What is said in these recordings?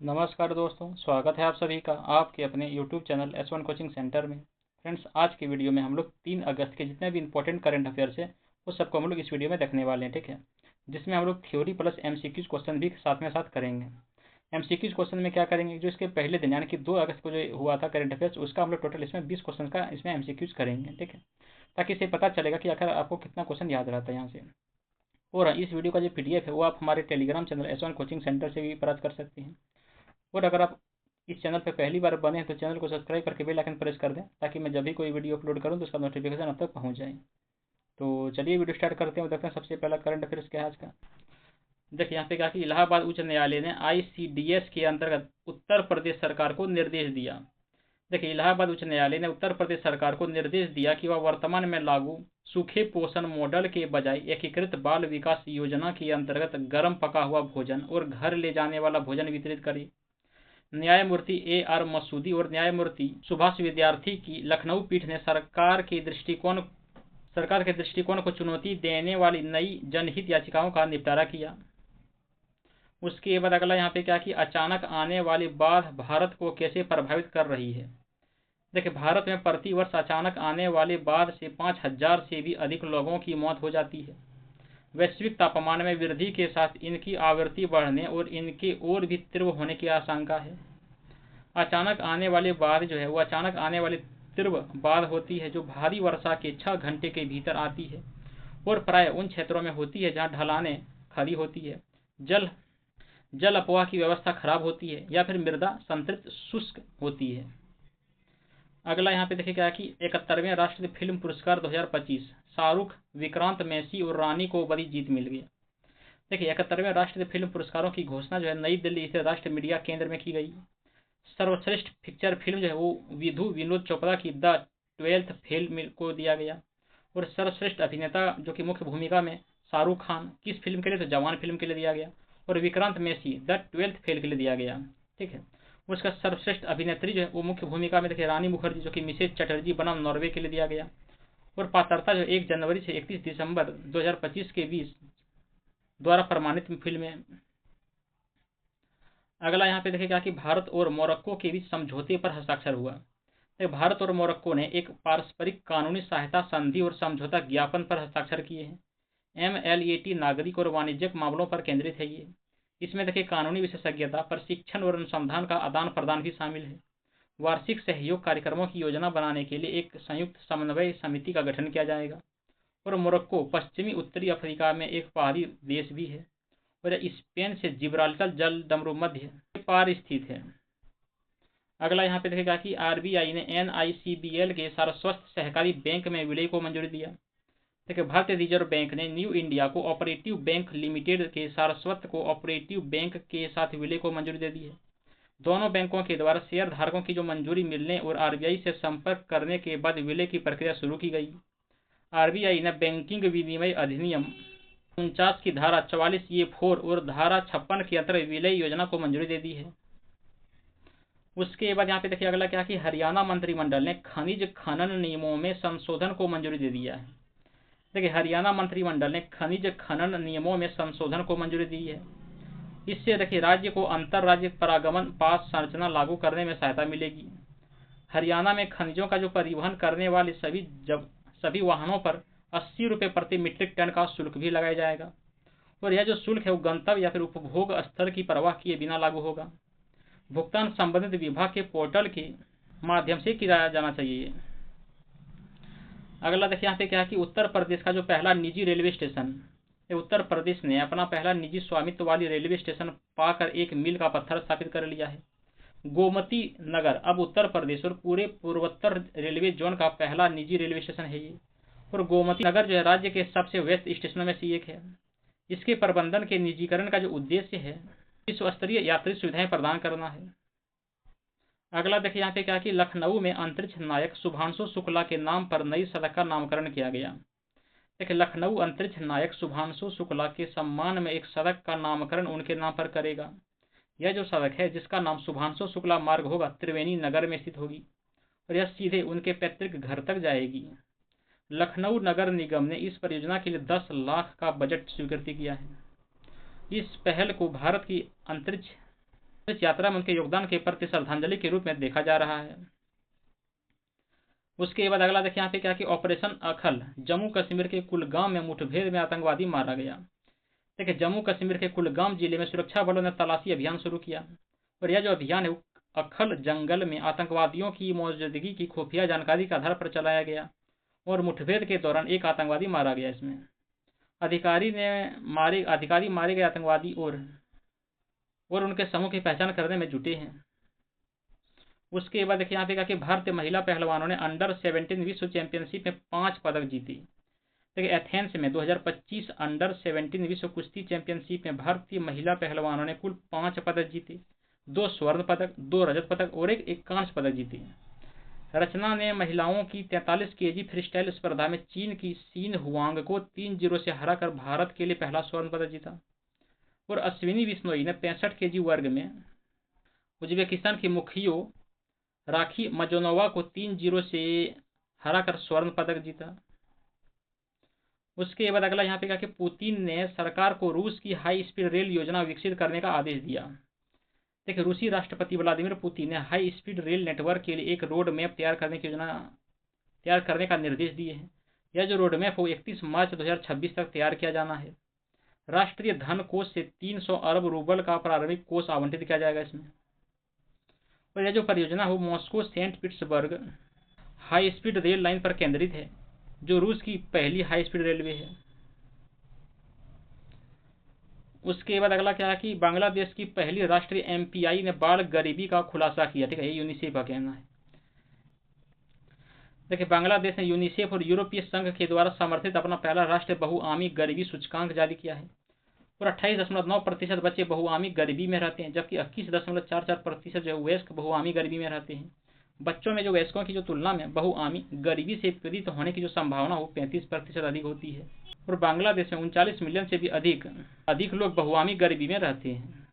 नमस्कार दोस्तों, स्वागत है आप सभी का आपके अपने YouTube channel S1 coaching centre में। फ्रेंड्स, आज की वीडियो में हम लोग 3 अगस्त के जितने भी इंपॉर्टेंट करंट अफेयर्स है वो सबको हम लोग इस वीडियो में देखने वाले हैं, ठीक है। जिसमें हम लोग थ्योरी प्लस MCQs क्वेश्चन भी साथ में साथ करेंगे। MCQs क्वेश्चन में क्या करेंगे, जो इसके पहले दिन यानी कि 2 अगस्त को जो हुआ था करंट अफेयर्स, उसका हम लोग टोटल इसमें 20 क्वेश्चन का इसमें MCQs करेंगे, ठीक है। ताकि इससे पता चलेगा कि आखिर आपको कितना क्वेश्चन याद रहता है यहाँ से। और इस वीडियो का जो PDF है वो आप हमारे Telegram channel S1 coaching centre से भी प्राप्त कर सकते हैं। और अगर आप इस चैनल पर पहली बार बने हैं तो चैनल को सब्सक्राइब करके बेल आइकन प्रेस कर दें, ताकि मैं जब भी कोई वीडियो अपलोड करूं तो उसका नोटिफिकेशन आप तक पहुंच जाए। तो चलिए वीडियो स्टार्ट करते हैं और देखते हैं सबसे पहला करंट अफेयर्स क्या है आज का। देखिए यहाँ पे कहा कि इलाहाबाद उच्च न्यायालय ने ICDS के अंतर्गत उत्तर प्रदेश सरकार को निर्देश दिया। देखिए, इलाहाबाद उच्च न्यायालय ने उत्तर प्रदेश सरकार को निर्देश दिया कि वह वर्तमान में लागू सूखे पोषण मॉडल के बजाय एकीकृत बाल विकास योजना के अंतर्गत गर्म पका हुआ भोजन और घर ले जाने वाला भोजन वितरित करे। न्यायमूर्ति AR मसूदी और न्यायमूर्ति सुभाष विद्यार्थी की लखनऊ पीठ ने सरकार के दृष्टिकोण को चुनौती देने वाली नई जनहित याचिकाओं का निपटारा किया। उसके बाद अगला यहाँ पे क्या कि अचानक आने वाली बाढ़ भारत को कैसे प्रभावित कर रही है। देखिए, भारत में प्रति वर्ष अचानक आने वाली बाढ़ से 5000 से भी अधिक लोगों की मौत हो जाती है। वैश्विक तापमान में वृद्धि के साथ इनकी आवृत्ति बढ़ने और इनके और भी तीव्र होने की आशंका है। अचानक आने वाली बाढ़ जो है वो अचानक आने वाली तीव्र बाढ़ होती है जो भारी वर्षा के 6 घंटे के भीतर आती है और प्राय उन क्षेत्रों में होती है जहां ढलानें खड़ी होती है, जल जल अफवाह की व्यवस्था खराब होती है या फिर मृदा संतृप्त शुष्क होती है। अगला यहाँ पे देखिए क्या कि 71वें राष्ट्रीय फिल्म पुरस्कार 2025 शाहरुख, विक्रांत मैसी और रानी को बड़ी जीत मिल गई। देखिए, 71वें राष्ट्रीय फिल्म पुरस्कारों की घोषणा जो है नई दिल्ली स्थित राष्ट्रीय मीडिया केंद्र में की गई। सर्वश्रेष्ठ पिक्चर फिल्म जो है वो विधु विनोद चोपड़ा की द 12th फिल्म को दिया गया। और सर्वश्रेष्ठ अभिनेता जो कि मुख्य भूमिका में शाहरुख खान, किस फिल्म के लिए, तो जवान फिल्म के लिए दिया गया। और Vikrant Massey the 12th fail के लिए दिया गया, ठीक है। उसका सर्वश्रेष्ठ अभिनेत्री जो है वो मुख्य भूमिका में देखिए रानी मुखर्जी जो कि मिसेज चटर्जी बनाम नॉर्वे के लिए दिया गया। और पात्रता जो 1 जनवरी से 31 दिसंबर 2025 के बीच द्वारा प्रमाणित फिल्म है। अगला यहाँ पे देखेगा कि भारत और मोरक्को के बीच समझौते पर हस्ताक्षर हुआ। भारत और मोरक्को ने एक पारस्परिक कानूनी सहायता संधि और समझौता ज्ञापन पर हस्ताक्षर किए हैं। MLAT नागरिक और वाणिज्यिक मामलों पर केंद्रित है ये। इसमें देखिए कानूनी विशेषज्ञता, प्रशिक्षण और अनुसंधान का आदान प्रदान भी शामिल है। वार्षिक सहयोग कार्यक्रमों की योजना बनाने के लिए एक संयुक्त समन्वय समिति का गठन किया जाएगा। और मोरक्को पश्चिमी उत्तरी अफ्रीका में एक पहाड़ी देश भी है और स्पेन से जिब्राल्टर जलडमरू मध्य पार स्थित है। अगला यहाँ पे देखेगा कि RBI ने NICBL के सारस्वत सहकारी बैंक में विलय को मंजूरी दिया। देखिए, भारतीय रिजर्व बैंक ने new India cooperative bank limited के सारस्वत कोऑपरेटिव बैंक के साथ विलय को मंजूरी दे दी है। दोनों बैंकों के द्वारा शेयर धारकों की जो मंजूरी मिलने और RBI से संपर्क करने के बाद विलय की प्रक्रिया शुरू की गई। RBI ने बैंकिंग विनिमय अधिनियम 49 की धारा 44A4 और धारा 56 के अंतर्गत विलय योजना को मंजूरी दे दी है। उसके बाद यहाँ पे देखिए अगला क्या कि हरियाणा मंत्रिमंडल ने खनिज खनन नियमों में संशोधन को मंजूरी दे दिया है। देखिए, हरियाणा मंत्रिमंडल ने खनिज खनन नियमों में संशोधन को मंजूरी दी है। इससे देखिए राज्य को अंतर राज्य परागमन पास संरचना लागू करने में सहायता मिलेगी। हरियाणा में खनिजों का जो परिवहन करने वाले सभी वाहनों पर 80 रुपये प्रति मीट्रिक टन का शुल्क भी लगाया जाएगा। और यह जो शुल्क है वो गंतव्य या फिर उपभोग स्थल की परवाह किए बिना लागू होगा। भुगतान संबंधित विभाग के पोर्टल के माध्यम से किया जाना चाहिए। अगला देखिए यहाँ पे क्या है कि उत्तर प्रदेश का जो पहला निजी रेलवे स्टेशन, उत्तर प्रदेश ने अपना पहला निजी स्वामित्व वाली रेलवे स्टेशन पाकर एक मील का पत्थर स्थापित कर लिया है। गोमती नगर अब उत्तर प्रदेश और पूरे पूर्वोत्तर रेलवे जोन का पहला निजी रेलवे स्टेशन है ये। और गोमती नगर जो है राज्य के सबसे व्यस्त स्टेशनों में से एक है। इसके प्रबंधन के निजीकरण का जो उद्देश्य है विश्व स्तरीय यात्री सुविधाएं प्रदान करना है। अगला देखिए यहाँ पे क्या कि लखनऊ में अंतरिक्ष नायक शुभांशु शुक्ला के नाम पर नई सड़क का नामकरण किया गया। देखिए, लखनऊ अंतरिक्ष नायक शुभांशु शुक्ला के सम्मान में एक सड़क का नामकरण उनके नाम पर करेगा। यह जो सड़क है जिसका नाम शुभांशु शुक्ला मार्ग होगा त्रिवेणी नगर में स्थित होगी और यह सीधे उनके पैतृक घर तक जाएगी। लखनऊ नगर निगम ने इस परियोजना के लिए 10 लाख का बजट स्वीकृत किया है। इस पहल को भारत की अंतरिक्ष इस यात्रा में उनके योगदान के प्रति श्रद्धांजलि के रूप में देखा जा रहा है। उसके बाद अगला देखिए यहाँ पे क्या कि ऑपरेशन अखल, जम्मू कश्मीर के कुलगाम में मुठभेड़ में आतंकवादी मारा गया। देखिए जम्मू कश्मीर के कुलगाम जिले में सुरक्षा बलों ने तलाशी अभियान शुरू किया और यह जो अभियान है अखल जंगल में आतंकवादियों की मौजूदगी की खुफिया जानकारी के आधार पर चलाया गया और मुठभेड़ के दौरान एक आतंकवादी मारा गया। इसमें अधिकारी मारे गए आतंकवादी और उनके समूह की पहचान करने में जुटे हैं। उसके बाद देखिए यहाँ पे कहा कि भारतीय महिला पहलवानों ने अंडर 17 विश्व चैंपियनशिप में 5 पदक जीते। देखिए एथेंस में 2025 अंडर 17 विश्व कुश्ती चैंपियनशिप में भारतीय महिला पहलवानों ने कुल 5 पदक जीते, 2 स्वर्ण पदक, 2 रजत पदक और एक कांस्य पदक जीते। रचना ने महिलाओं की 43 केजी फ्रीस्टाइल स्पर्धा में चीन की सीन हुआंग को 3-0 से हराकर भारत के लिए पहला स्वर्ण पदक जीता और अश्विनी बिश्नोई ने 65 केजी वर्ग में उज्बेकिस्तान की मुखियो राखी मजोनोवा को 3-0 से हराकर स्वर्ण पदक जीता। उसके बाद अगला यहाँ पे कहा कि पुतिन ने सरकार को रूस की हाई स्पीड रेल योजना विकसित करने का आदेश दिया। देखिए रूसी राष्ट्रपति व्लादिमीर पुतिन ने हाई स्पीड रेल नेटवर्क के लिए एक रोड मैप तैयार करने का निर्देश दिए हैं। यह जो रोड मैप हो 31 मार्च 2026 तक तैयार किया जाना है। राष्ट्रीय धन कोष से 300 अरब रूबल का प्रारंभिक कोष आवंटित किया जाएगा इसमें। और यह जो परियोजना हो Moscow Saint Petersburg high speed rail line पर केंद्रित है, जो रूस की पहली हाई स्पीड रेलवे है। उसके बाद अगला क्या है कि बांग्लादेश की पहली राष्ट्रीय एमपीआई ने बाढ़ गरीबी का खुलासा किया। ठीक है, ये यूनिसेफ का कहना है। देखिए बांग्लादेश ने यूनिसेफ और यूरोपीय संघ के द्वारा समर्थित अपना पहला राष्ट्रीय बहुआमी गरीबी सूचकांक जारी किया है और 28.9% बच्चे बहुआमी गरीबी में रहते हैं, जबकि 21.44% जो वयस्क बहुआमी गरीबी में रहते हैं। बच्चों में जो वयस्कों की जो तुलना में बहुआमी गरीबी से पीड़ित होने की जो संभावना हो 35% अधिक होती है और बांग्लादेश में 39 मिलियन से भी अधिक लोग बहुआमी गरीबी में रहते हैं।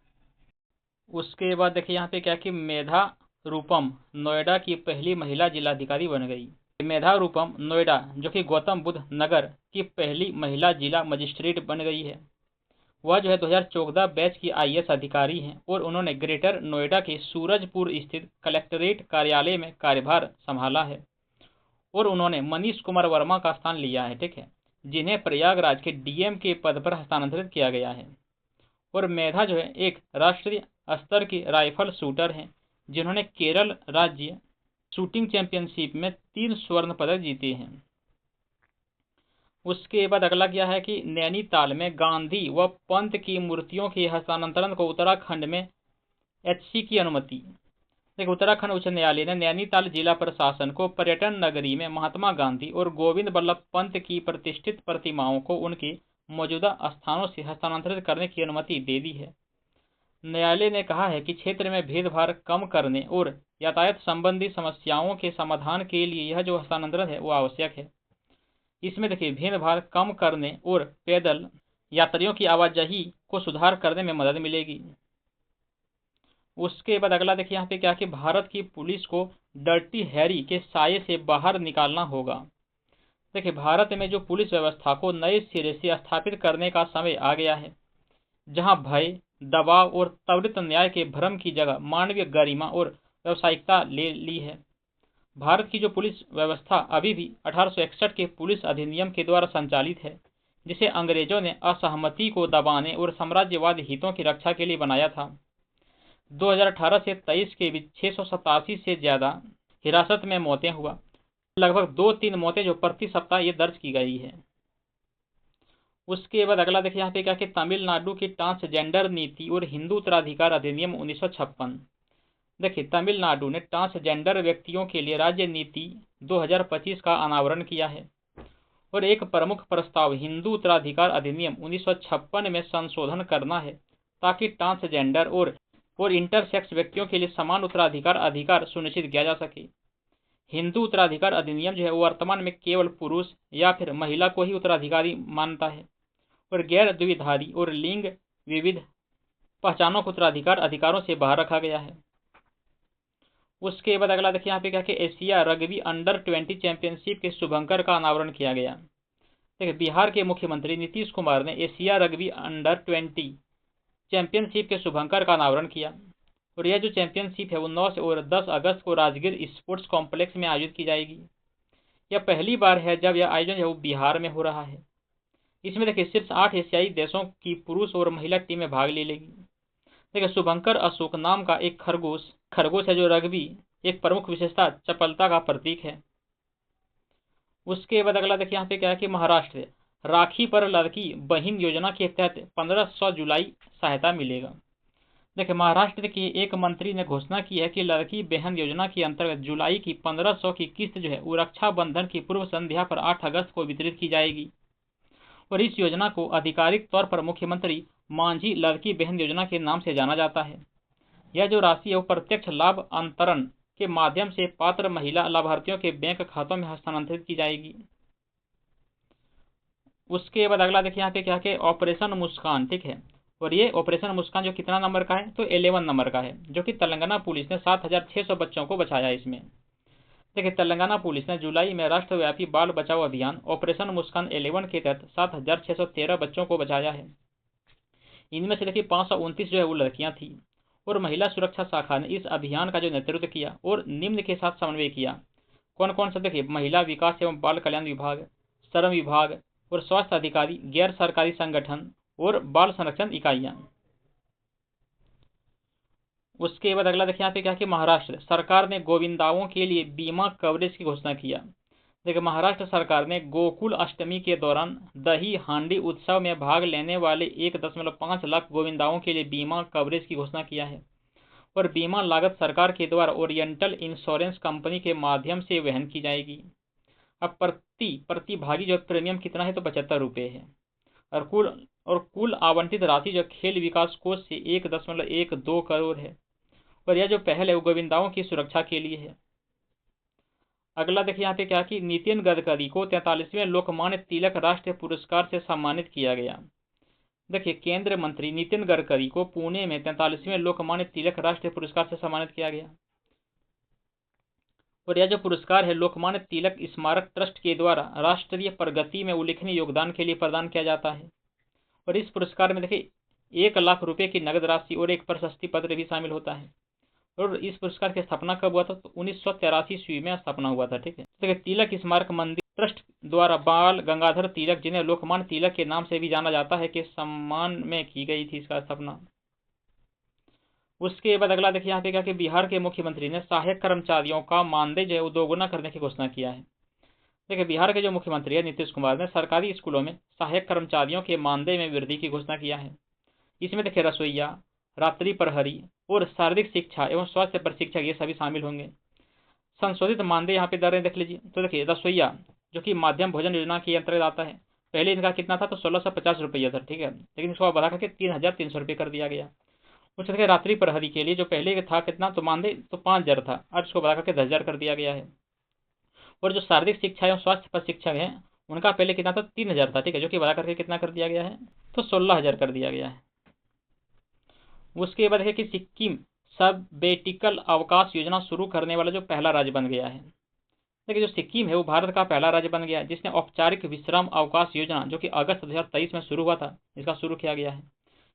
उसके बाद देखिए यहाँ पे क्या कि मेधा रूपम नोएडा की पहली महिला जिलाधिकारी बन गई। मेधा रूपम नोएडा जो कि गौतम बुद्ध नगर की पहली महिला जिला मजिस्ट्रेट बन गई है। वह जो है 2014 बैच की आईएएस अधिकारी हैं और उन्होंने ग्रेटर नोएडा के सूरजपुर स्थित कलेक्ट्रेट कार्यालय में कार्यभार संभाला है और उन्होंने मनीष कुमार वर्मा का स्थान लिया है। ठीक है, जिन्हें प्रयागराज के डीएम के पद पर हस्तांतरित किया गया है। और मेधा जो है एक राष्ट्रीय स्तर की राइफल शूटर हैं जिन्होंने केरल राज्य शूटिंग चैंपियनशिप में 3 स्वर्ण पदक जीते हैं। उसके बाद अगला क्या है कि नैनीताल में गांधी व पंत की मूर्तियों के हस्तांतरण को उत्तराखंड में एचसी की अनुमति। देखिए उत्तराखंड उच्च न्यायालय ने नैनीताल जिला प्रशासन को पर्यटन नगरी में महात्मा गांधी और गोविंद बल्लभ पंत की प्रतिष्ठित प्रतिमाओं को उनके मौजूदा स्थानों से हस्तांतरित करने की अनुमति दे दी है। न्यायालय ने कहा है कि क्षेत्र में भेदभाव कम करने और यातायात संबंधी समस्याओं के समाधान के लिए यह जो हस्तांतरण है वो आवश्यक है। इसमें देखिए भेदभाव कम करने और पैदल यात्रियों की आवाजाही को सुधार करने में मदद मिलेगी। उसके बाद अगला देखिए यहाँ पे क्या कि भारत की पुलिस को डर्टी हैरी के साये से बाहर निकालना होगा। देखिए भारत में जो पुलिस व्यवस्था को नए सिरे से स्थापित करने का समय आ गया है, जहां भय, दबाव और त्वरित न्याय के भ्रम की जगह मानवीय गरिमा और व्यावसायिकता ले ली है। भारत की जो पुलिस व्यवस्था अभी भी 1861 के पुलिस अधिनियम के द्वारा संचालित है, जिसे अंग्रेजों ने असहमति को दबाने और साम्राज्यवादी हितों की रक्षा के लिए बनाया था। 2018 से 23 के बीच 687 से ज्यादा हिरासत में मौतें हुआ, लगभग 2-3 मौतें जो प्रति सप्ताह ये दर्ज की गई है। उसके बाद अगला देखिए यहाँ पे क्या कि तमिलनाडु की ट्रांसजेंडर नीति और हिंदू उत्तराधिकार अधिनियम 1956। देखिए तमिलनाडु ने ट्रांसजेंडर व्यक्तियों के लिए राज्य नीति 2025 का अनावरण किया है और एक प्रमुख प्रस्ताव हिंदू उत्तराधिकार अधिनियम 1956 में संशोधन करना है ताकि ट्रांसजेंडर और इंटरसेक्स व्यक्तियों के लिए समान अधिकार सुनिश्चित किया जा सके। हिंदू उत्तराधिकार अधिनियम जो है वर्तमान में केवल पुरुष या फिर महिला को ही उत्तराधिकारी मानता है और गैर द्विधारी और लिंग विविध पहचानों को उत्तराधिकार अधिकारों से बाहर रखा गया है। उसके बाद अगला देखिए यहाँ पे क्या कि एशिया रग्बी अंडर 20 चैंपियनशिप के शुभंकर का अनावरण किया गया। देखिए बिहार के मुख्यमंत्री नीतीश कुमार ने एशिया रग्बी अंडर 20 चैंपियनशिप के शुभंकर का अनावरण किया और यह जो चैंपियनशिप है वो 9 से और 10 अगस्त को राजगीर स्पोर्ट्स कॉम्प्लेक्स में आयोजित की जाएगी। यह पहली बार है जब यह आयोजन है वो बिहार में हो रहा है। इसमें देखिए सिर्फ 8 एशियाई देशों की पुरुष और महिला टीमें भाग ले लेगी। देखिए शुभंकर अशोक नाम का एक खरगोश खरगोश है जो रग्बी एक प्रमुख विशेषता चपलता का प्रतीक है। उसके बाद अगला देखिए यहाँ पे क्या है कि महाराष्ट्र राखी पर लड़की बहन योजना के तहत 1500 जुलाई सहायता मिलेगा। देखिए महाराष्ट्र के एक मंत्री ने घोषणा की है कि लड़की बहन योजना के अंतर्गत जुलाई की 1500 की किस्त जो है वो रक्षाबंधन की पूर्व संध्या पर 8 अगस्त को वितरित की जाएगी। और इस योजना को आधिकारिक तौर पर मुख्यमंत्री मांझी लड़की बहन योजना के नाम से जाना जाता है। यह जो राशि है वो प्रत्यक्ष लाभ अंतरण के माध्यम से पात्र महिला लाभार्थियों के बैंक खातों में हस्तांतरित की जाएगी। उसके बाद अगला देखिए यहाँ पे क्या है ऑपरेशन मुस्कान, ठीक है। और ये ऑपरेशन मुस्कान जो कितना नंबर का है तो 11 नंबर का है, जो कि तेलंगाना पुलिस ने 7600 बच्चों को बचाया इसमें। देखिए तेलंगाना पुलिस ने जुलाई में राष्ट्रव्यापी बाल बचाओ अभियान ऑपरेशन मुस्कान 11 के तहत 7613 बच्चों को बचाया है। इनमें से देखिए 529 जो है वो लड़कियां थी। और महिला सुरक्षा शाखा ने इस अभियान का जो नेतृत्व किया और निम्न के साथ समन्वय किया। कौन कौन सा देखिए महिला विकास एवं बाल कल्याण विभाग, श्रम विभाग और स्वास्थ्य अधिकारी, गैर सरकारी संगठन और बाल संरक्षण इकाइयां। उसके बाद अगला देखिए यहाँ पे क्या कि महाराष्ट्र सरकार ने गोविंदाओं के लिए बीमा कवरेज की घोषणा किया। देखिए महाराष्ट्र सरकार ने गोकुल अष्टमी के दौरान दही हांडी उत्सव में भाग लेने वाले 1.5 लाख गोविंदाओं के लिए बीमा कवरेज की घोषणा किया है। और बीमा लागत सरकार के द्वारा ओरिएंटल इंश्योरेंस कंपनी के माध्यम से वहन की जाएगी। अब प्रतिभागी जो प्रीमियम कितना है तो 75 रुपये है। और कुल आवंटित राशि जो खेल विकास कोष से 1.12 करोड़ है। और यह जो पहल है वो गोविंदाओं की सुरक्षा के लिए है। अगला देखिए यहाँ पे क्या कि नितिन गडकरी को 43वें लोकमान्य तिलक राष्ट्रीय पुरस्कार से सम्मानित किया गया। देखिए केंद्रीय मंत्री नितिन गडकरी को पुणे में 43वें लोकमान्य तिलक राष्ट्रीय पुरस्कार से सम्मानित किया गया। और यह जो पुरस्कार है लोकमान्य तिलक स्मारक ट्रस्ट के द्वारा राष्ट्रीय प्रगति में उल्लेखनीय योगदान के लिए प्रदान किया जाता है। और इस पुरस्कार में देखिए 1 लाख रुपए की नगद राशि और एक प्रशस्ति पत्र भी शामिल होता है। और इस पुरस्कार की स्थापना कब हुआ था तो 1983 ईस्वी में स्थापना हुआ था, ठीक है। तो तिलक स्मारक मंदिर ट्रस्ट द्वारा बाल गंगाधर तिलक, जिन्हें लोकमान्य तिलक के नाम से भी जाना जाता है, के सम्मान में की गई थी इसका स्थापना। उसके बाद अगला देखिए यहाँ पे क्या कि बिहार के मुख्यमंत्री ने सहायक कर्मचारियों का मानदेय जो है दोगुना करने की घोषणा किया है। देखिए बिहार के जो मुख्यमंत्री है नीतीश कुमार ने सरकारी स्कूलों में सहायक कर्मचारियों के मानदेय में वृद्धि की घोषणा किया है। इसमें देखिए रसोईया, रात्रि प्रहरी और शारीरिक शिक्षा एवं स्वास्थ्य प्रशिक्षक ये सभी शामिल होंगे। संशोधित मानदेय यहाँ पे दरें देख लीजिए। तो देखिए रसोईया जो कि माध्यम भोजन योजना के अंतर्गत आता है, पहले इनका कितना था तो 1650 रुपया था, ठीक है। लेकिन इसको बढ़ा करके 3300 रुपये कर दिया गया। उसके देखिए रात्रि प्रहरी के लिए जो पहले था कितना तो मानदेय तो 5000 था, आज इसको बढ़ा करके 10,000 कर दिया गया है। और जो शारीरिक शिक्षा एवं स्वास्थ्य प्रशिक्षक हैं उनका पहले कितना था 3000 था, ठीक है, जो कि बढ़ा करके कितना कर दिया गया है तो 16,000 कर दिया गया है। उसके बाद है कि सिक्किम सबेटिकल अवकाश योजना शुरू करने वाला जो पहला राज्य बन गया है। देखिए जो सिक्किम है वो भारत का पहला राज्य बन गया है जिसने औपचारिक विश्राम अवकाश योजना जो कि अगस्त 2023 में शुरू हुआ था, इसका शुरू किया गया है।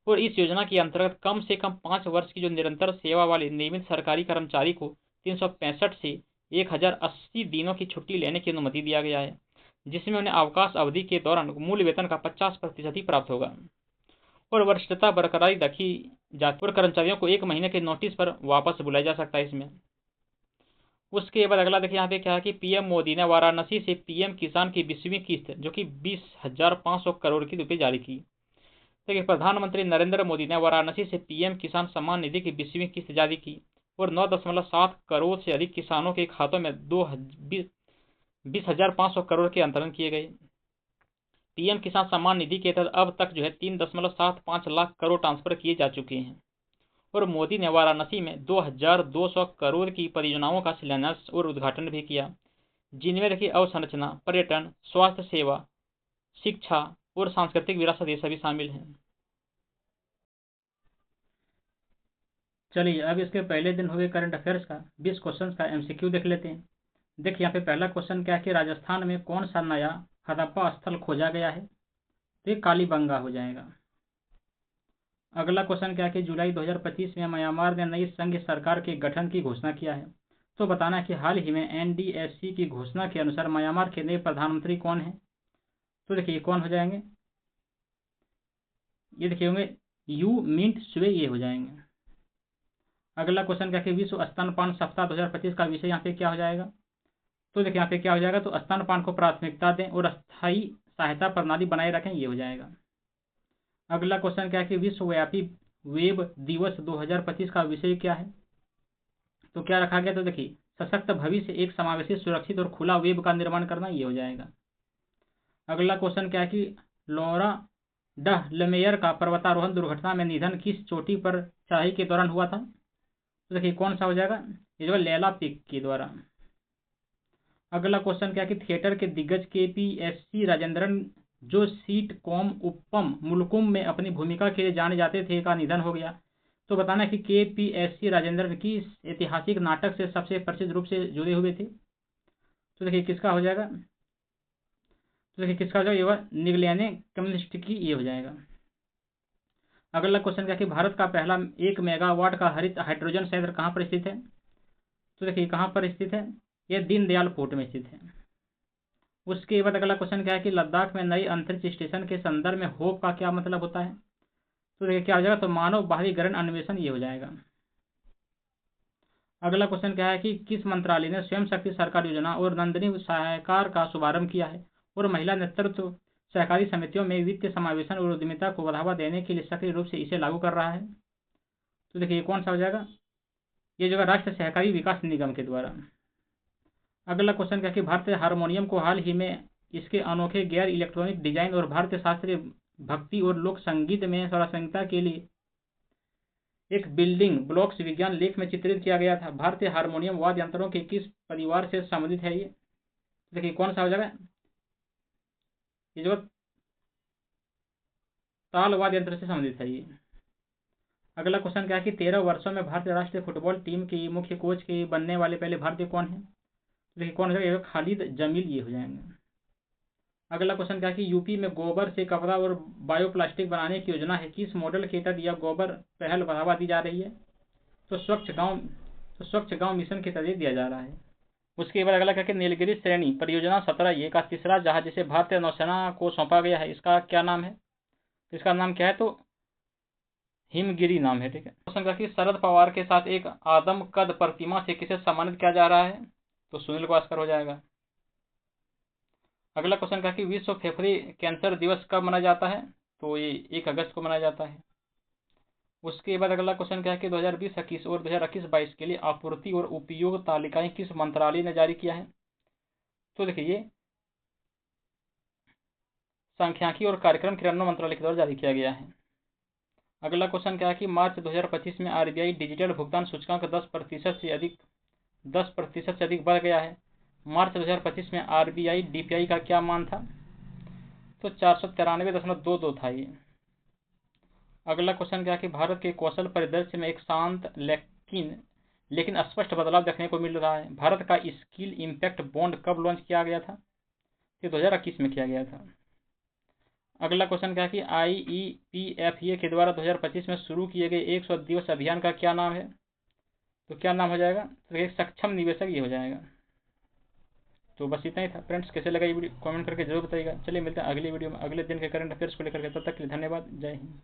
और इस योजना के अंतर्गत कम से कम 5 वर्ष की जो निरंतर सेवा वाले नियमित सरकारी कर्मचारी को 365 से 1080 दिनों की छुट्टी लेने की अनुमति दिया गया है, जिसमें उन्हें अवकाश अवधि के दौरान मूल वेतन का 50% ही प्राप्त होगा। और वरिष्ठता बरकरार रखी जाती और कर्मचारियों को 1 महीने के नोटिस पर वापस बुलाया जा सकता है इसमें। उसके बाद अगला देखिए यहाँ पे क्या है कि पीएम मोदी ने वाराणसी से पीएम किसान की 20वीं किस्त जो कि 20,500 करोड़ की रुपये जारी की। देखिए प्रधानमंत्री नरेंद्र मोदी ने वाराणसी से पीएम किसान सम्मान निधि की 20वीं किस्त जारी की और 9.7 करोड़ से अधिक किसानों के खातों में 20,500 करोड़ के अंतरण किए गए। पीएम किसान सम्मान निधि के तहत अब तक जो है 3.75 लाख करोड़ ट्रांसफर किए जा चुके हैं। और मोदी ने वाराणसी में 2200 करोड़ की परियोजनाओं का शिलान्यास और उद्घाटन भी किया, जिनमें देखिए अवसंरचना, पर्यटन, स्वास्थ्य सेवा, शिक्षा और सांस्कृतिक विरासत ये सभी शामिल हैं। चलिए अब इसके पहले दिन हुए करंट अफेयर्स का 20 क्वेश्चन का एमसीक्यू देख लेते हैं। देखिए यहाँ पे पहला क्वेश्चन क्या है कि राजस्थान में कौन सा नया हड़प्पा स्थल खोजा गया है, तो ये कालीबंगा हो जाएगा। अगला क्वेश्चन क्या है कि जुलाई 2025 में म्यांमार ने नई संघ सरकार के गठन की घोषणा किया है। तो बताना है कि हाल ही में NDSC की घोषणा के अनुसार म्यांमार के नए प्रधानमंत्री कौन है। तो देखिए कौन हो जाएंगे, ये देखिए होंगे यू मिंट सुए, ये हो जाएंगे। अगला क्वेश्चन क्या है कि विश्व स्तनपान सप्ताह 2025 का विषय यहाँ पे क्या हो जाएगा। तो देखिए यहाँ पे क्या हो जाएगा, तो स्तनपान को प्राथमिकता दें और स्थायी सहायता प्रणाली बनाए रखें, ये हो जाएगा। अगला क्वेश्चन क्या है कि विश्वव्यापी वेब दिवस 2025 का विषय क्या है। तो क्या रखा गया, तो देखिए सशक्त भविष्य, एक समावेशी, सुरक्षित और खुला वेब का निर्माण करना, ये हो जाएगा। अगला क्वेश्चन क्या है कि लॉरा डह लमेयर का पर्वतारोहण दुर्घटना में निधन किस चोटी पर चढ़ाई के दौरान हुआ था। तो देखिए कौन सा हो जाएगा, ये जो लैला पीक के द्वारा। अगला क्वेश्चन क्या है कि थिएटर के दिग्गज KPSC राजेंद्रन, जो सीट कॉम उप्पम मुलुकुम में अपनी भूमिका के लिए जाने जाते थे, का निधन हो गया। तो बताना है कि KPSC राजेंद्रन किस ऐतिहासिक नाटक से सबसे प्रसिद्ध रूप से जुड़े हुए थे। तो देखिए किसका हो जाएगा, तो देखिए किसका हो जाएगा, ये वह निगलियाने कम्युनिस्ट की, ये हो जाएगा। अगला क्वेश्चन क्या है कि भारत का पहला 1 मेगावाट का हरित हाइड्रोजन संयंत्र कहाँ पर स्थित है। तो देखिए कहाँ पर स्थित है, यह दीनदयाल पोर्ट में स्थित है। उसके बाद अगला क्वेश्चन क्या है कि लद्दाख में नई अंतरिक्ष स्टेशन के संदर्भ में होप का क्या मतलब होता है। तो देखिए क्या हो जाएगा, तो मानव बाहरीकरण अन्वेषण, ये हो जाएगा। अगला क्वेश्चन क्या है कि किस मंत्रालय ने स्वयं शक्ति सरकार योजना और नंदिनी सहकार का शुभारंभ किया है और महिला नेतृत्व सहकारी समितियों में वित्तीय समावेशन और उद्यमिता को बढ़ावा देने के लिए सक्रिय रूप से इसे लागू कर रहा है। तो देखिए कौन सा हो जाएगा, ये जो है राष्ट्रीय सहकारी विकास निगम के द्वारा। अगला क्वेश्चन क्या है कि भारतीय हारमोनियम को हाल ही में इसके अनोखे गैर इलेक्ट्रॉनिक डिजाइन और भारतीय शास्त्रीय भक्ति और लोक संगीत में स्वरसंहिता के लिए एक बिल्डिंग ब्लॉक्स विज्ञान लेख में चित्रित किया गया था। भारतीय हारमोनियम वाद्य यंत्रों के किस परिवार से संबंधित है ये। देखिए कौन सा हो जाएगा, ये जो ताल वाद्य यंत्र से संबंधित है ये। अगला क्वेश्चन क्या है कि 13 वर्षों में भारतीय राष्ट्रीय फुटबॉल टीम की मुख्य कोच के बनने वाले पहले भारतीय कौन है। देखिए कौन हो जाएगा, खालिद जमील, ये हो जाएंगे। अगला क्वेश्चन क्या है कि यूपी में गोबर से कपड़ा और बायोप्लास्टिक बनाने की योजना है, किस मॉडल के तहत यह गोबर पहल बढ़ावा दी जा रही है। तो स्वच्छ गांव मिशन के तहत दिया जा रहा है। उसके बाद अगला क्या कि नीलगिरी श्रेणी परियोजना 17 ये का तीसरा जहाज जिसे भारतीय नौसेना को सौंपा गया है, इसका क्या नाम है। तो इसका नाम क्या है, तो हिमगिरी नाम है, ठीक है। क्वेश्चन क्या कि शरद पवार के साथ एक आदम कद प्रतिमा से किसे सम्मानित किया जा रहा है। तो सुनील गावस्कर हो जाएगा। अगला क्वेश्चन क्या कि विश्व फेफड़े कैंसर दिवस कब मनाया जाता है। तो ये 1 अगस्त को मनाया जाता है। उसके बाद अगला क्वेश्चन क्या है कि 2020-21 और 2021-22 के लिए आपूर्ति और उपयोग तालिकाएं किस मंत्रालय ने जारी किया है। तो देखिए ये सांख्यिकी और कार्यक्रम क्रियान्वयन मंत्रालय के द्वारा जारी किया गया है। अगला क्वेश्चन क्या है कि मार्च 2025 में RBI डिजिटल भुगतान सूचकांक 10% से अधिक बढ़ गया है। मार्च 2025 में RBI DPI का क्या मान था। तो 493.22 था ये। अगला क्वेश्चन क्या है कि भारत के कौशल परिदृश्य में एक शांत लेकिन स्पष्ट बदलाव देखने को मिल रहा है। भारत का स्किल इम्पैक्ट बॉन्ड कब लॉन्च किया गया था। ये 2021 में किया गया था। अगला क्वेश्चन क्या है कि IEPFA के द्वारा 2025 में शुरू किए गए 100 दिवस अभियान का क्या नाम है। तो क्या नाम हो जाएगा, तो एक सक्षम निवेशक, ये हो जाएगा। तो बस इतना ही था फ्रेंड्स, कैसे लगा ये वीडियो कमेंट करके जरूर बताइएगा। चलिए मिलते हैं अगली वीडियो में अगले दिन के करंट अफेयर्स को लेकर के, तब तक के लिए धन्यवाद, जय हिंद।